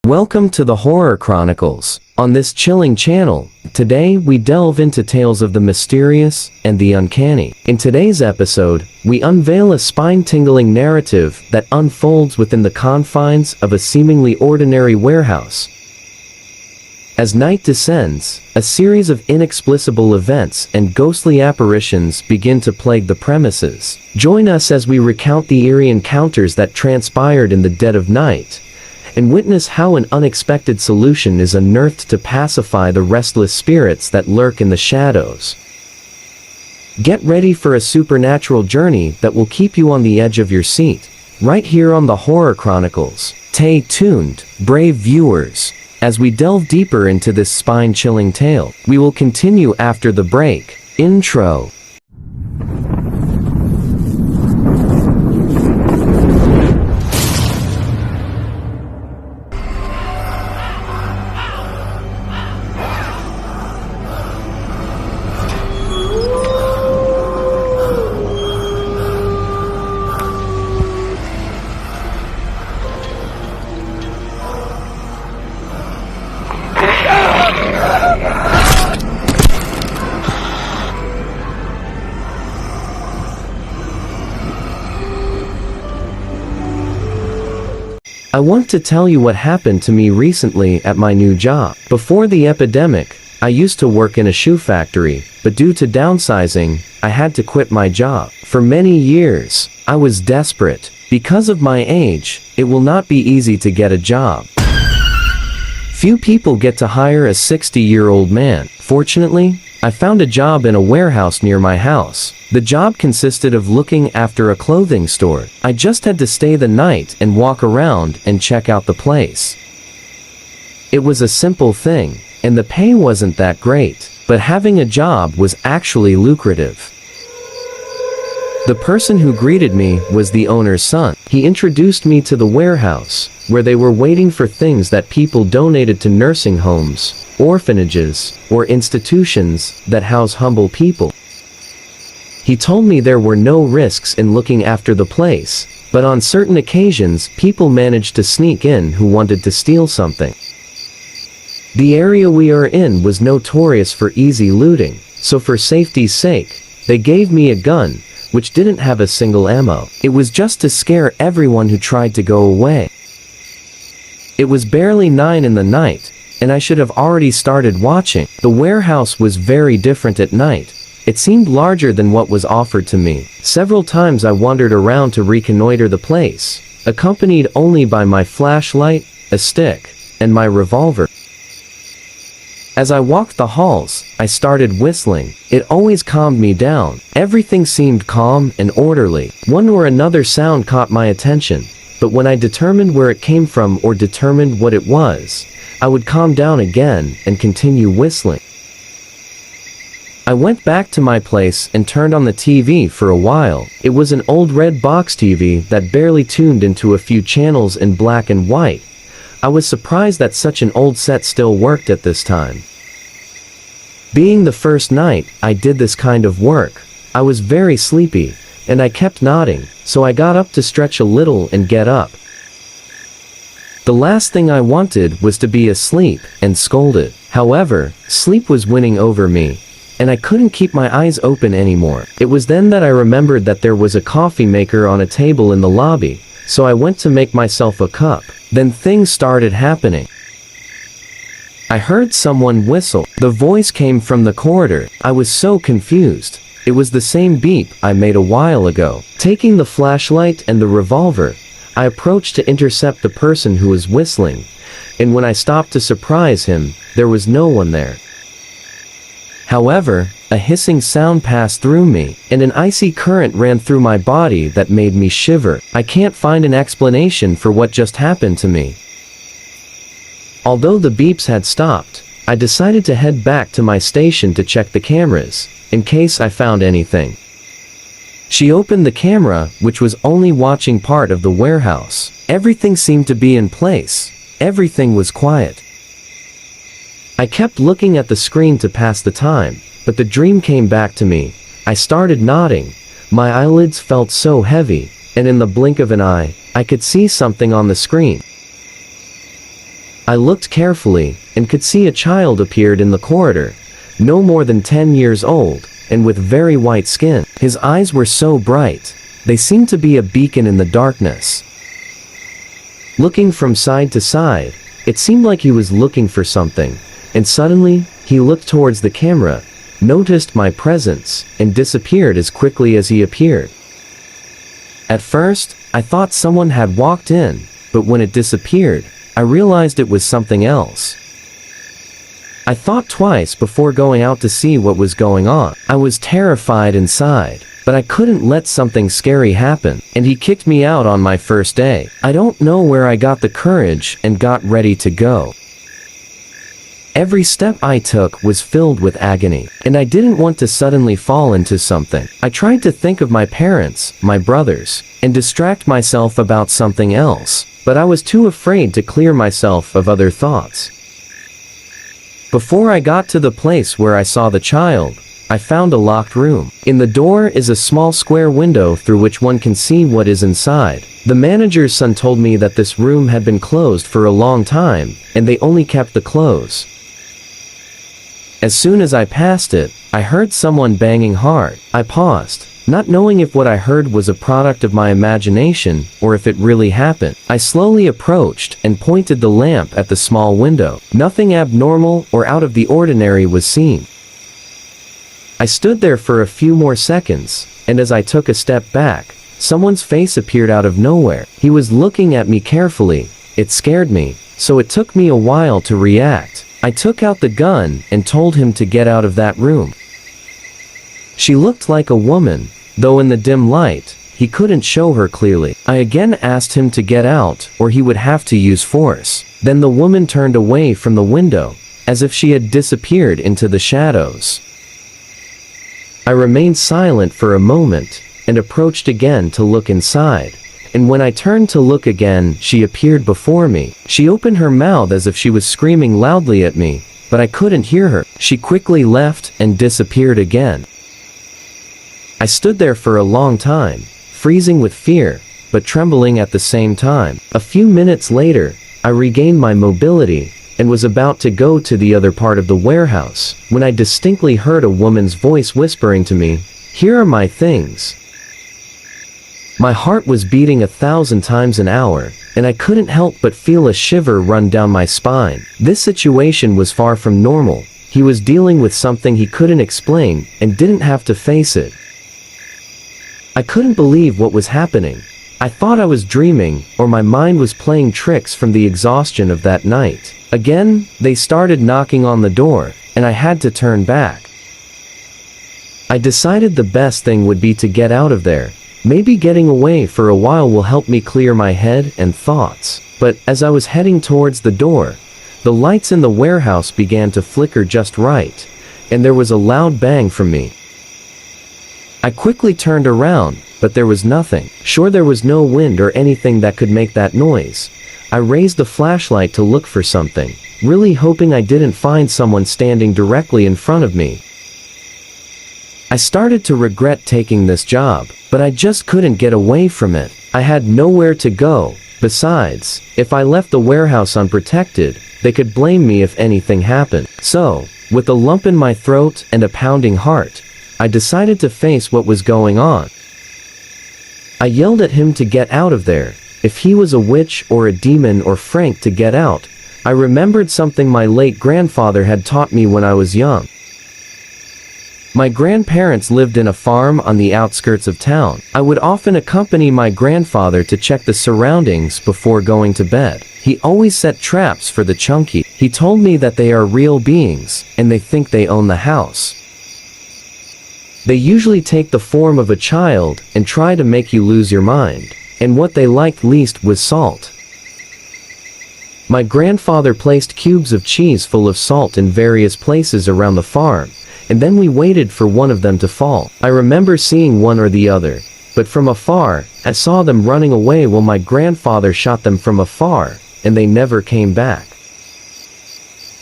Welcome to the Horror Chronicles. On this chilling channel, today we delve into tales of the mysterious and the uncanny. In today's episode, we unveil a spine-tingling narrative that unfolds within the confines of a seemingly ordinary warehouse. As night descends, a series of inexplicable events and ghostly apparitions begin to plague the premises. Join us as we recount the eerie encounters that transpired in the dead of night, and witness how an unexpected solution is unearthed to pacify the restless spirits that lurk in the shadows. Get ready for a supernatural journey that will keep you on the edge of your seat, right here on the Horror Chronicles. Stay tuned, brave viewers, as we delve deeper into this spine-chilling tale. We will continue after the break. Intro. I want to tell you what happened to me recently at my new job. Before the epidemic, I used to work in a shoe factory, but due to downsizing, I had to quit my job. For many years, I was desperate. Because of my age, it will not be easy to get a job. Few people get to hire a 60-year-old man. Fortunately, I found a job in a warehouse near my house. The job consisted of looking after a clothing store. I just had to stay the night and walk around and check out the place. It was a simple thing, and the pay wasn't that great, but having a job was actually lucrative. The person who greeted me was the owner's son. He introduced me to the warehouse, where they were waiting for things that people donated to nursing homes, orphanages, or institutions that house humble people. He told me there were no risks in looking after the place, but on certain occasions people managed to sneak in who wanted to steal something. The area we are in was notorious for easy looting, so for safety's sake, they gave me a gun, which didn't have a single ammo. It was just to scare everyone who tried to go away. It was barely 9 in the night, and I should have already started watching. The warehouse was very different at night. It seemed larger than what was offered to me. Several times I wandered around to reconnoiter the place, accompanied only by my flashlight, a stick, and my revolver. As I walked the halls, I started whistling. It always calmed me down. Everything seemed calm and orderly. One or another sound caught my attention, but when I determined where it came from or determined what it was, I would calm down again and continue whistling. I went back to my place and turned on the TV for a while. It was an old red box TV that barely tuned into a few channels in black and white. I was surprised that such an old set still worked at this time. Being the first night I did this kind of work, I was very sleepy, and I kept nodding, so I got up to stretch a little and get up. The last thing I wanted was to be asleep and scolded. However, sleep was winning over me, and I couldn't keep my eyes open anymore. It was then that I remembered that there was a coffee maker on a table in the lobby, so I went to make myself a cup. Then things started happening. I heard someone whistle. The voice came from the corridor. I was so confused. It was the same beep I made a while ago. Taking the flashlight and the revolver, I approached to intercept the person who was whistling, and when I stopped to surprise him, there was no one there. However, a hissing sound passed through me, and an icy current ran through my body that made me shiver. I can't find an explanation for what just happened to me. Although the beeps had stopped, I decided to head back to my station to check the cameras, in case I found anything. She opened the camera, which was only watching part of the warehouse. Everything seemed to be in place. Everything was quiet. I kept looking at the screen to pass the time, but the dream came back to me. I started nodding. My eyelids felt so heavy, and in the blink of an eye, I could see something on the screen. I looked carefully, and could see a child appeared in the corridor, no more than 10 years old, and with very white skin. His eyes were so bright, they seemed to be a beacon in the darkness. Looking from side to side, it seemed like he was looking for something, and suddenly, he looked towards the camera, noticed my presence, and disappeared as quickly as he appeared. At first, I thought someone had walked in, but when it disappeared, I realized it was something else. I thought twice before going out to see what was going on. I was terrified inside, but I couldn't let something scary happen, and he kicked me out on my first day. I don't know where I got the courage and got ready to go. Every step I took was filled with agony, and I didn't want to suddenly fall into something. I tried to think of my parents, my brothers, and distract myself about something else, but I was too afraid to clear myself of other thoughts. Before I got to the place where I saw the child, I found a locked room. In the door is a small square window through which one can see what is inside. The manager's son told me that this room had been closed for a long time, and they only kept the clothes. As soon as I passed it, I heard someone banging hard. I paused, not knowing if what I heard was a product of my imagination or if it really happened. I slowly approached and pointed the lamp at the small window. Nothing abnormal or out of the ordinary was seen. I stood there for a few more seconds, and as I took a step back, someone's face appeared out of nowhere. He was looking at me carefully. It scared me, so it took me a while to react. I took out the gun and told him to get out of that room. She looked like a woman, though in the dim light, he couldn't show her clearly. I again asked him to get out or he would have to use force. Then the woman turned away from the window, as if she had disappeared into the shadows. I remained silent for a moment, and approached again to look inside. And when I turned to look again, she appeared before me. She opened her mouth as if she was screaming loudly at me, but I couldn't hear her. She quickly left and disappeared again. I stood there for a long time, freezing with fear, but trembling at the same time. A few minutes later, I regained my mobility, and was about to go to the other part of the warehouse, when I distinctly heard a woman's voice whispering to me, "Here are my things." My heart was beating 1,000 times an hour, and I couldn't help but feel a shiver run down my spine. This situation was far from normal. He was dealing with something he couldn't explain, and didn't have to face it. I couldn't believe what was happening. I thought I was dreaming, or my mind was playing tricks from the exhaustion of that night. Again, they started knocking on the door, and I had to turn back. I decided the best thing would be to get out of there. Maybe getting away for a while will help me clear my head and thoughts. But as I was heading towards the door, the lights in the warehouse began to flicker just right, and there was a loud bang from me. I quickly turned around, but there was nothing. Sure, there was no wind or anything that could make that noise. I raised the flashlight to look for something, really hoping I didn't find someone standing directly in front of me. I started to regret taking this job, but I just couldn't get away from it. I had nowhere to go. Besides, if I left the warehouse unprotected, they could blame me if anything happened. So, with a lump in my throat and a pounding heart, I decided to face what was going on. I yelled at him to get out of there. If he was a witch or a demon or Frank to get out. I remembered something my late grandfather had taught me when I was young. My grandparents lived in a farm on the outskirts of town. I would often accompany my grandfather to check the surroundings before going to bed. He always set traps for the chunky. He told me that they are real beings, and they think they own the house. They usually take the form of a child and try to make you lose your mind, and what they liked least was salt. My grandfather placed cubes of cheese full of salt in various places around the farm, and then we waited for one of them to fall. I remember seeing one or the other, but from afar, I saw them running away while my grandfather shot them from afar, and they never came back.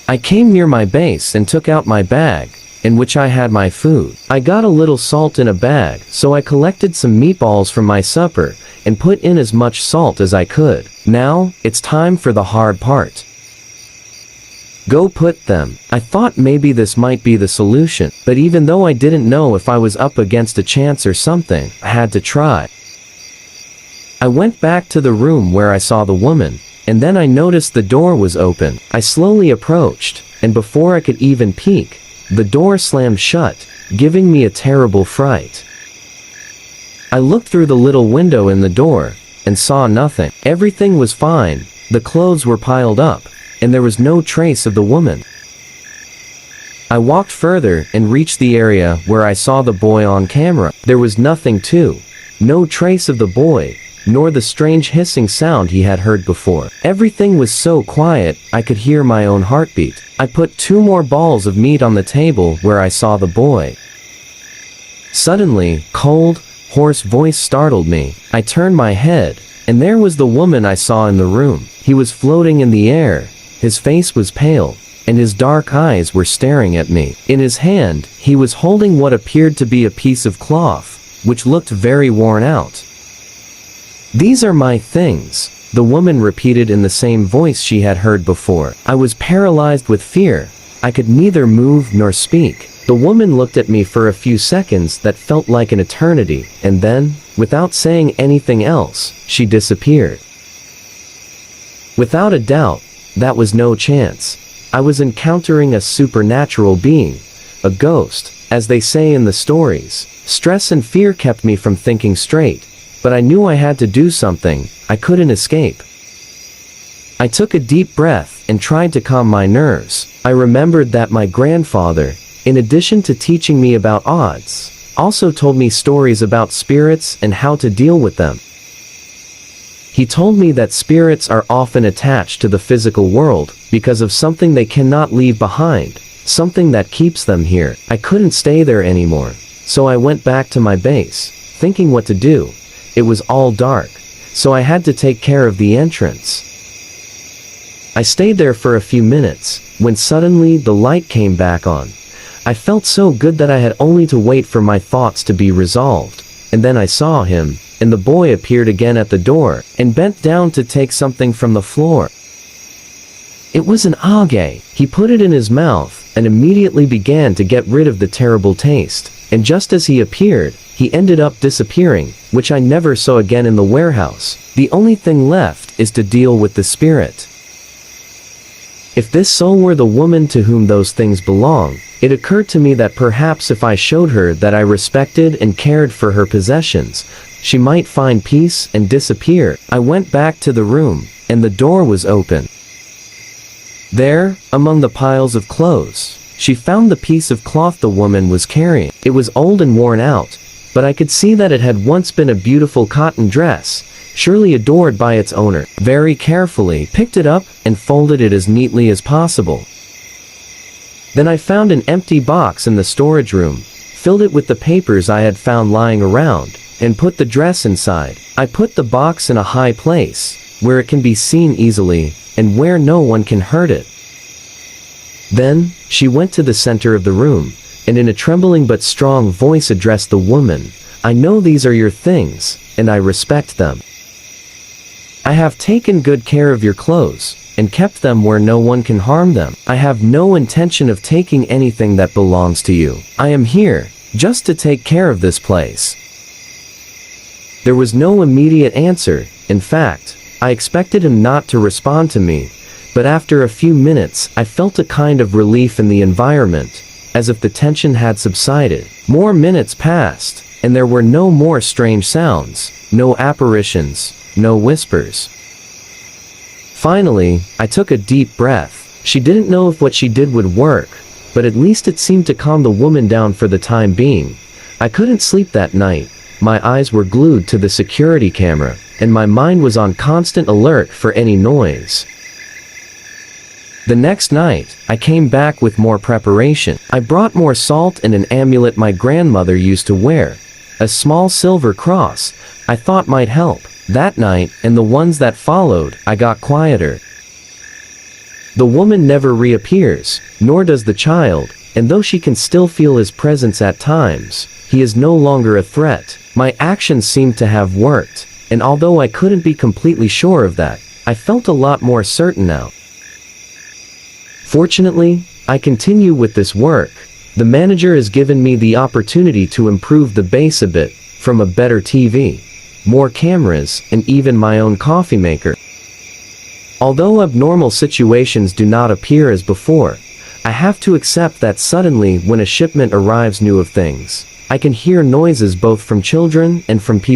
I came near my base and took out my bag, in which I had my food. I got a little salt in a bag, so I collected some meatballs from my supper, and put in as much salt as I could. Now, it's time for the hard part. Go put them. I thought maybe this might be the solution, but even though I didn't know if I was up against a chance or something, I had to try. I went back to the room where I saw the woman, and then I noticed the door was open. I slowly approached, and before I could even peek, the door slammed shut, giving me a terrible fright. I looked through the little window in the door, and saw nothing. Everything was fine, the clothes were piled up, and there was no trace of the woman. I walked further and reached the area where I saw the boy on camera. There was nothing too. No trace of the boy, nor the strange hissing sound he had heard before. Everything was so quiet, I could hear my own heartbeat. I put 2 more balls of meat on the table where I saw the boy. Suddenly, cold, hoarse voice startled me. I turned my head, and there was the woman I saw in the room. He was floating in the air, his face was pale, and his dark eyes were staring at me. In his hand, he was holding what appeared to be a piece of cloth, which looked very worn out. "These are my things," the woman repeated in the same voice she had heard before. I was paralyzed with fear. I could neither move nor speak. The woman looked at me for a few seconds that felt like an eternity, and then, without saying anything else, she disappeared. Without a doubt, that was no chance. I was encountering a supernatural being, a ghost, as they say in the stories. Stress and fear kept me from thinking straight, but I knew I had to do something. I couldn't escape. I took a deep breath and tried to calm my nerves. I remembered that my grandfather, in addition to teaching me about odds, also told me stories about spirits and how to deal with them. He told me that spirits are often attached to the physical world because of something they cannot leave behind, something that keeps them here. I couldn't stay there anymore, so I went back to my base, thinking what to do. It was all dark, so I had to take care of the entrance. I stayed there for a few minutes, when suddenly the light came back on. I felt so good that I had only to wait for my thoughts to be resolved, and then I saw him, and the boy appeared again at the door, and bent down to take something from the floor. It was an agate. He put it in his mouth, and immediately began to get rid of the terrible taste, and just as he appeared, he ended up disappearing, which I never saw again in the warehouse. The only thing left is to deal with the spirit. If this soul were the woman to whom those things belong, it occurred to me that perhaps if I showed her that I respected and cared for her possessions, she might find peace and disappear. I went back to the room, and the door was open. There, among the piles of clothes, she found the piece of cloth the woman was carrying. It was old and worn out, but I could see that it had once been a beautiful cotton dress, surely adored by its owner. Very carefully picked it up and folded it as neatly as possible. Then I found an empty box in the storage room, filled it with the papers I had found lying around, and put the dress inside. I put the box in a high place, where it can be seen easily, and where no one can hurt it. Then, she went to the center of the room, and in a trembling but strong voice addressed the woman. "I know these are your things, and I respect them. I have taken good care of your clothes, and kept them where no one can harm them. I have no intention of taking anything that belongs to you. I am here, just to take care of this place." There was no immediate answer. In fact, I expected him not to respond to me, but after a few minutes I felt a kind of relief in the environment, as if the tension had subsided. More minutes passed, and there were no more strange sounds, no apparitions, no whispers. Finally, I took a deep breath. She didn't know if what she did would work, but at least it seemed to calm the woman down for the time being. I couldn't sleep that night. My eyes were glued to the security camera, and my mind was on constant alert for any noise. The next night, I came back with more preparation. I brought more salt and an amulet my grandmother used to wear. A small silver cross, I thought might help. That night, and the ones that followed, I got quieter. The woman never reappears, nor does the child, and though she can still feel his presence at times, he is no longer a threat. My actions seemed to have worked, and although I couldn't be completely sure of that, I felt a lot more certain now. Fortunately, I continue with this work. The manager has given me the opportunity to improve the base a bit, from a better TV, more cameras, and even my own coffee maker. Although abnormal situations do not appear as before, I have to accept that suddenly when a shipment arrives new of things, I can hear noises both from children and from people